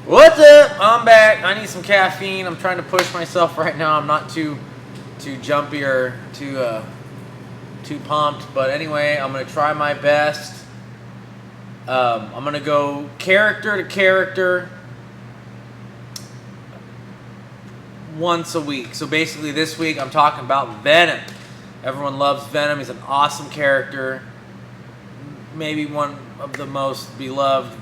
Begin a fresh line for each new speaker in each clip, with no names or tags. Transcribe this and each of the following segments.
What's up? I'm back. I need some caffeine. I'm trying to push myself right now. I'm not too jumpy or too pumped, but anyway, I'm gonna try my best. I'm gonna go character to character once a week. So basically, this week I'm talking about Venom. Everyone loves Venom. He's an awesome character. Maybe one of the most beloved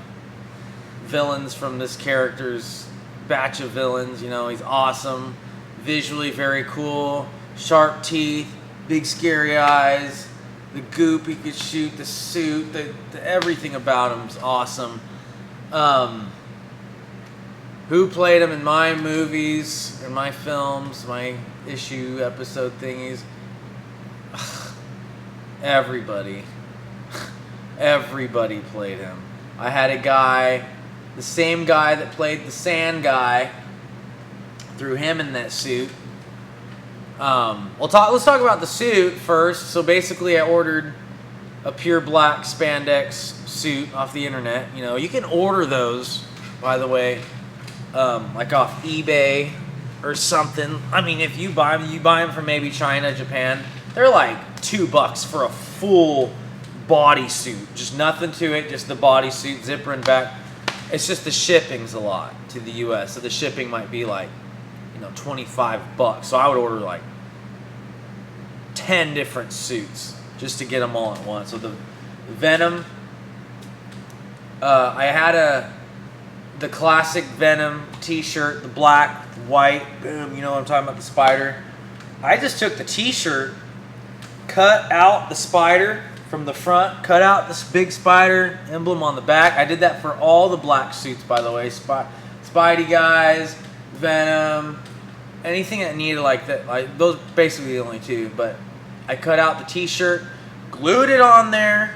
villains from this character's batch of villains. You know, he's awesome, visually very cool, sharp teeth, big scary eyes, the goop he could shoot, the suit, the everything about him is awesome. Who played him in my movies, in my films, my issue episode thingies? Everybody. Everybody played him. I had a guy, the same guy that played the Sand Guy, threw him in that suit. Let's talk about the suit first. So basically, I ordered a pure black spandex suit off the internet. You know, you can order those, by the way, like off eBay or something. I mean, if you buy them from maybe China, Japan. They're like $2 for a full body suit. Just nothing to it, just the body suit, zipper and back. It's just the shipping's a lot to the US. So the shipping might be like, $25. So I would order like 10 different suits just to get them all at once. So the Venom, I had the classic Venom t-shirt, the black, white, boom, you know what I'm talking about, the spider. I just took the t-shirt, cut out the spider from the front, cut out this big spider emblem on the back. I did that for all the black suits, by the way. Spidey guys, Venom, anything that needed like that. Like those, basically the only two. But I cut out the T-shirt, glued it on there.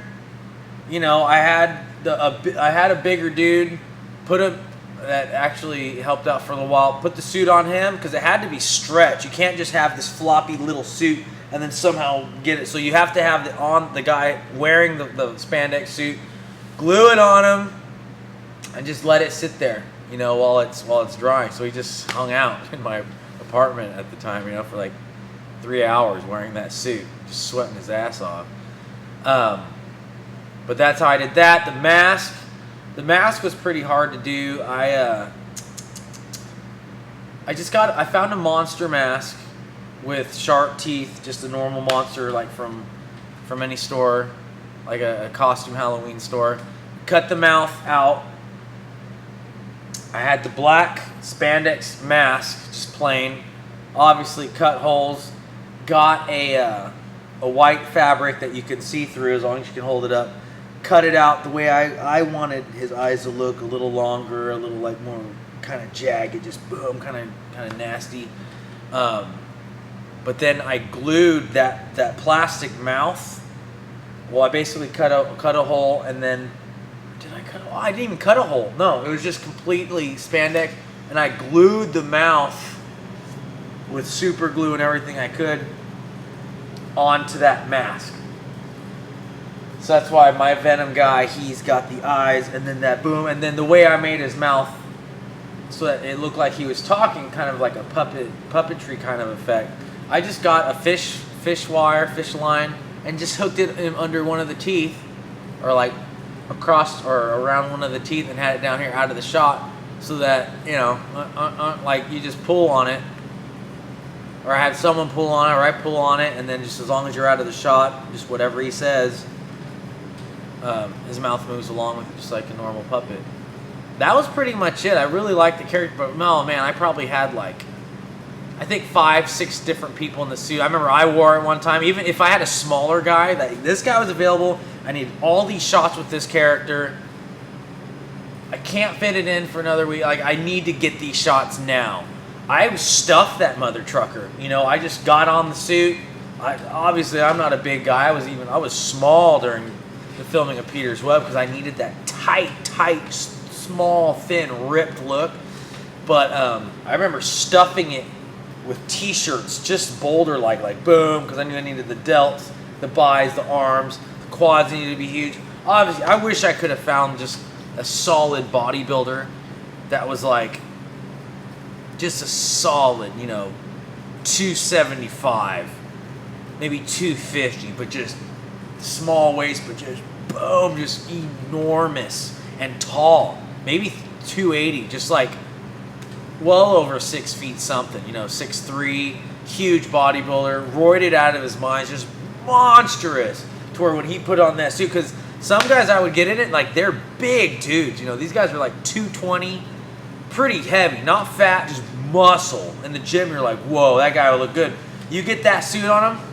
You know, I had a bigger dude that actually helped out for a little while. Put the suit on him because it had to be stretched. You can't just have this floppy little suit and then somehow get it. So you have to have the guy wearing the spandex suit, glue it on him, and just let it sit there, while it's drying. So he just hung out in my apartment at the time, for like 3 hours wearing that suit, just sweating his ass off. But that's how I did that. The mask was pretty hard to do. I found a monster mask with sharp teeth, just a normal monster, like from any store, like a costume Halloween store. Cut the mouth out. I had the black spandex mask, just plain. Obviously cut holes. Got a white fabric that you can see through as long as you can hold it up. Cut it out the way I wanted his eyes to look, a little longer, a little like more kind of jagged, just boom, kind of nasty. But then I glued that plastic mouth. Well, I basically cut a hole, and then I didn't even cut a hole. No, it was just completely spandex, and I glued the mouth with super glue and everything I could onto that mask. So that's why my Venom guy, he's got the eyes, and then that boom, and then the way I made his mouth so that it looked like he was talking, kind of like a puppetry kind of effect. I just got a fish line, and just hooked it in under one of the teeth, or like across or around one of the teeth, and had it down here out of the shot, so that like you just pull on it, or I had someone pull on it, or I pull on it, and then just as long as you're out of the shot, just whatever he says, his mouth moves along with it, just like a normal puppet. That was pretty much it. I really liked the character, but oh man, I probably had I think 5-6 different people in the suit. I remember I wore it one time. Even if I had a smaller guy, this guy was available. I need all these shots with this character. I can't fit it in for another week. Like, I need to get these shots now. I stuffed that mother trucker. I just got on the suit. Obviously, I'm not a big guy. I was small during the filming of Peter's Web because I needed that tight, small, thin, ripped look. But I remember stuffing it with t-shirts, just boulder like boom, because I knew I needed the delts, the buys, the arms, the quads needed to be huge. Obviously, I wish I could have found just a solid bodybuilder that was like just a solid, 275, maybe 250, but just small waist, but just boom, just enormous and tall, maybe 280, just like well over 6 feet something, 6'3", huge bodybuilder, roided out of his mind, just monstrous. To where when he put on that suit, because some guys I would get in it, like they're big dudes, these guys are like 220, pretty heavy, not fat, just muscle. In the gym, you're like, whoa, that guy will look good. You get that suit on him,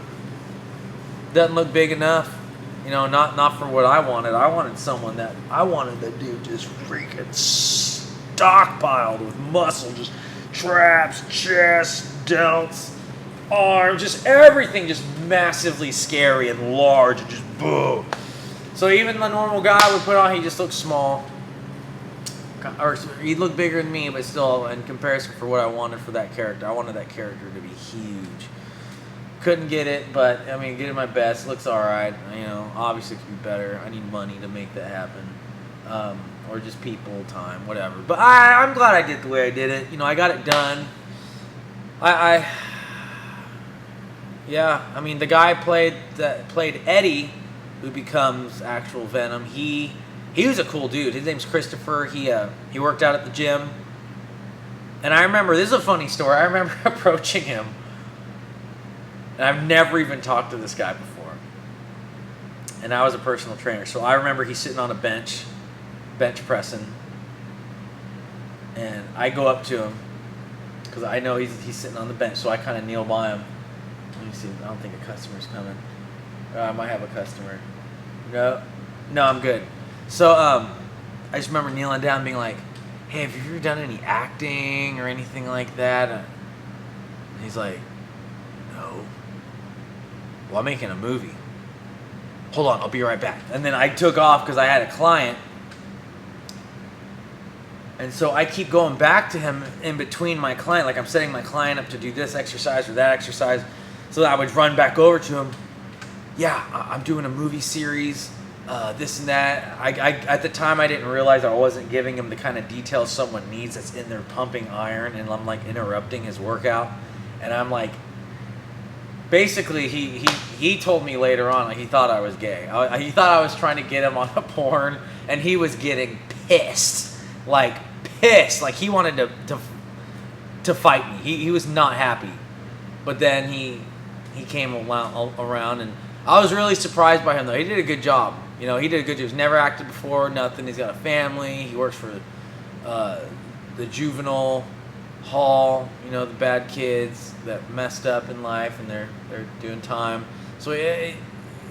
doesn't look big enough. Not for what I wanted. I wanted the dude just freaking stockpiled with muscle, just traps, chest, delts, arms, just everything just massively scary and large and just boom. So even the normal guy I would put on, he just looked small. Or he looked bigger than me, but still, in comparison for what I wanted for that character, I wanted that character to be huge. Couldn't get it, but I mean, getting my best. Looks alright. Obviously it could be better. I need money to make that happen, or just people, time, whatever. But I'm glad I did the way I did it. I got it done. Yeah. I mean, the guy that played Eddie, who becomes actual Venom. He was a cool dude. His name's Christopher. He worked out at the gym, and I remember, this is a funny story. I remember approaching him. And I've never even talked to this guy before. And I was a personal trainer. So I remember he's sitting on a bench pressing. And I go up to him because I know he's sitting on the bench. So I kind of kneel by him. Let me see. I don't think a customer's coming. I might have a customer. No, I'm good. So I just remember kneeling down and being like, hey, have you ever done any acting or anything like that? And he's like, no. Well, I'm making a movie. Hold on, I'll be right back. And then I took off because I had a client. And so I keep going back to him in between my client. Like I'm setting my client up to do this exercise or that exercise. So that I would run back over to him. Yeah, I'm doing a movie series, this and that. I at the time, I didn't realize I wasn't giving him the kind of details someone needs that's in there pumping iron. And I'm like interrupting his workout. And I'm like, basically, he told me later on, like, he thought I was gay. He thought I was trying to get him on a porn, and he was getting pissed. Like, he wanted to fight me. He was not happy. But then he came around, and I was really surprised by him, though. He did a good job. He did a good job. He's never acted before, nothing. He's got a family. He works for the juvenile hall, the bad kids that messed up in life and they're doing time. So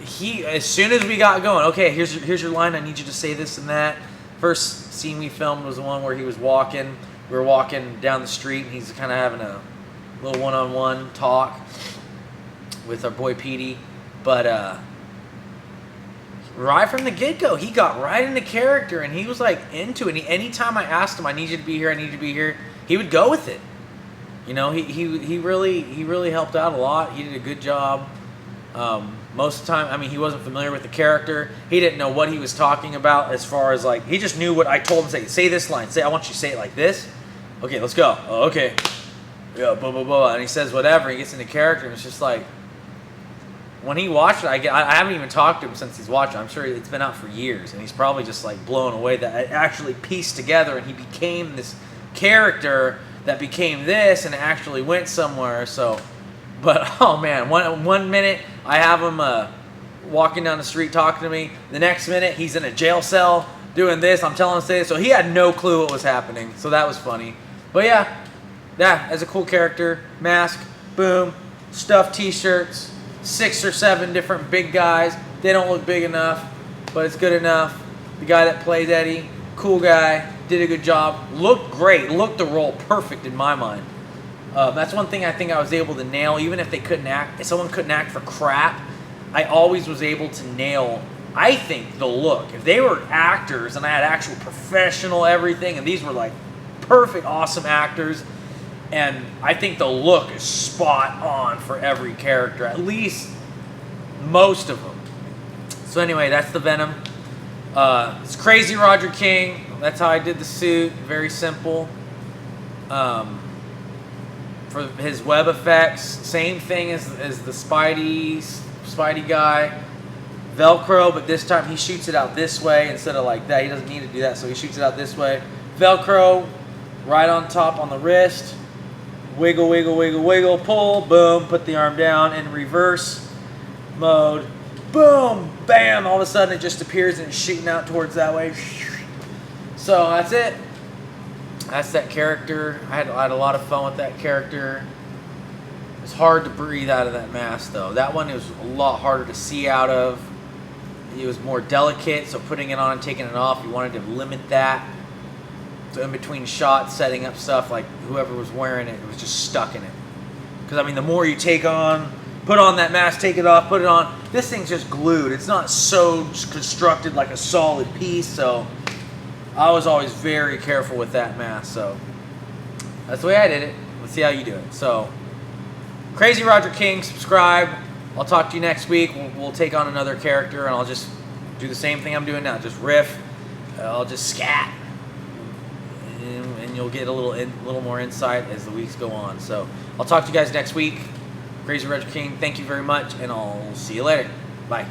he as soon as we got going, okay, here's your line, I need you to say this and that. First scene we filmed was the one where he was walking. We were walking down the street and he's kind of having a little one-on-one talk with our boy Petey. But right from the get-go, he got right into character and he was like into it. Anytime I asked him, I need you to be here, I need you to be here, he would go with it. He really helped out a lot. He did a good job. Most of the time, I mean, he wasn't familiar with the character. He didn't know what he was talking about as far as like, he just knew what I told him to say. Say this line. I want you to say it like this. Okay, let's go. Oh, okay. Yeah, blah, blah, blah. And he says whatever. He gets into character and it's just like, when he watched it, I haven't even talked to him since he's watched it. I'm sure it's been out for years, and he's probably just like blown away that it actually pieced together, and he became this character that became this, and it actually went somewhere. So, but oh man, one minute I have him walking down the street talking to me. The next minute he's in a jail cell doing this. I'm telling him to say this. So he had no clue what was happening. So that was funny. But yeah, as a cool character, mask, boom, stuffed T-shirts. 6 or 7 different big guys. They don't look big enough, but it's good enough. The guy that plays Eddie, cool guy, did a good job. Looked great. Looked the role perfect in my mind. That's one thing I think I was able to nail, even if they couldn't act. If someone couldn't act for crap, I always was able to nail, I think, the look. If they were actors and I had actual professional everything, and these were like perfect, awesome actors, and I think the look is spot on for every character, at least most of them. So anyway, that's the Venom. It's CrazyRogerKing. that's how I did the suit. Very simple. For his web effects, same thing as the Spidey guy. Velcro, but this time he shoots it out this way instead of like that. He doesn't need to do that, so he shoots it out this way. Velcro right on top on the wrist. Wiggle, wiggle, wiggle, wiggle, pull, boom, put the arm down in reverse mode. Boom, bam, all of a sudden it just appears and it's shooting out towards that way. So that's it. That's that character. I had a lot of fun with that character. It's hard to breathe out of that mask though. That one, it was a lot harder to see out of. It was more delicate, so putting it on and taking it off, you wanted to limit that. So in between shots, setting up stuff, like whoever was wearing it, was just stuck in it. Because I mean, the more you take on, put on that mask, take it off, put it on, this thing's just glued. It's not so constructed like a solid piece, so I was always very careful with that mask. So that's the way I did it. Let's see how you do it. So CrazyRogerKing, subscribe. I'll talk to you next week. We'll take on another character, and I'll just do the same thing I'm doing now. Just riff. I'll just scat, and you'll get a little more insight as the weeks go on. So I'll talk to you guys next week. CrazyRogerKing, thank you very much, and I'll see you later. Bye.